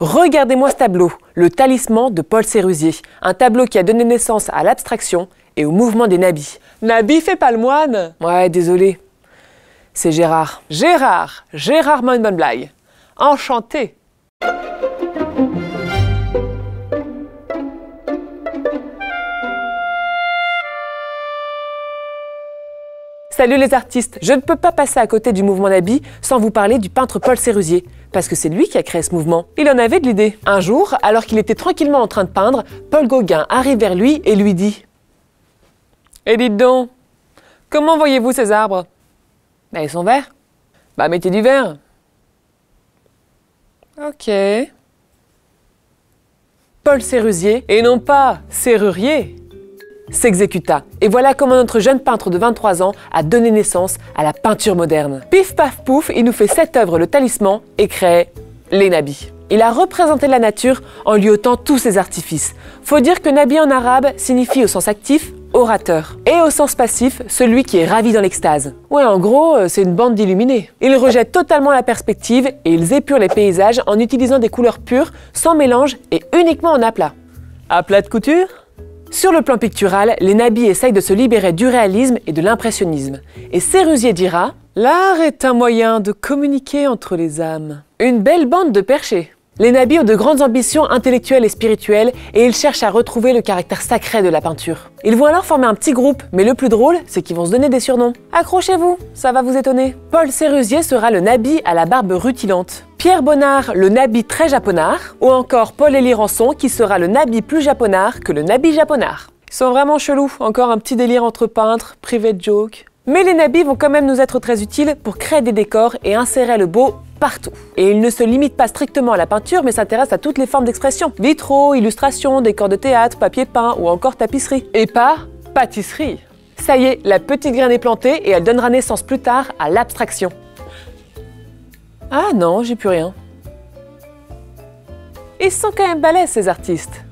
Regardez-moi ce tableau, le talisman de Paul Sérusier. Un tableau qui a donné naissance à l'abstraction et au mouvement des nabis. Nabi fait pas le moine. Ouais, désolé. C'est Gérard. Gérard Monbonblaye. Enchanté. Salut les artistes, je ne peux pas passer à côté du mouvement nabi sans vous parler du peintre Paul Sérusier, parce que c'est lui qui a créé ce mouvement. Il en avait de l'idée. Un jour, alors qu'il était tranquillement en train de peindre, Paul Gauguin arrive vers lui et lui dit « Et dites donc, comment voyez-vous ces arbres ?»« Bah, ils sont verts. »« Bah, mettez du vert. »« Ok. » Paul Sérusier, et non pas Serrurier, s'exécuta. Et voilà comment notre jeune peintre de 23 ans a donné naissance à la peinture moderne. Pif paf pouf, il nous fait cette œuvre, le talisman, et crée les nabis. Il a représenté la nature en lui ôtant tous ses artifices. Faut dire que nabi en arabe signifie au sens actif orateur, et au sens passif, celui qui est ravi dans l'extase. Ouais, en gros, c'est une bande d'illuminés. Ils rejettent totalement la perspective et ils épurent les paysages en utilisant des couleurs pures, sans mélange et uniquement en aplat. À plat de couture ? Sur le plan pictural, les nabis essayent de se libérer du réalisme et de l'impressionnisme. Et Sérusier dira « L'art est un moyen de communiquer entre les âmes. » Une belle bande de perchés. Les nabis ont de grandes ambitions intellectuelles et spirituelles et ils cherchent à retrouver le caractère sacré de la peinture. Ils vont alors former un petit groupe, mais le plus drôle, c'est qu'ils vont se donner des surnoms. Accrochez-vous, ça va vous étonner. Paul Sérusier sera le nabi à la barbe rutilante. Pierre Bonnard, le nabi très japonard, ou encore Paul-Élie Rançon qui sera le nabi plus japonard que le nabi japonard. Ils sont vraiment chelous, encore un petit délire entre peintres, private joke. Mais les nabis vont quand même nous être très utiles pour créer des décors et insérer le beau partout. Et ils ne se limitent pas strictement à la peinture, mais s'intéressent à toutes les formes d'expression. Vitraux, illustrations, décors de théâtre, papier peint ou encore tapisserie. Et pas pâtisserie. Ça y est, la petite graine est plantée et elle donnera naissance plus tard à l'abstraction. Ah non, j'ai plus rien. Ils sont quand même balèzes ces artistes.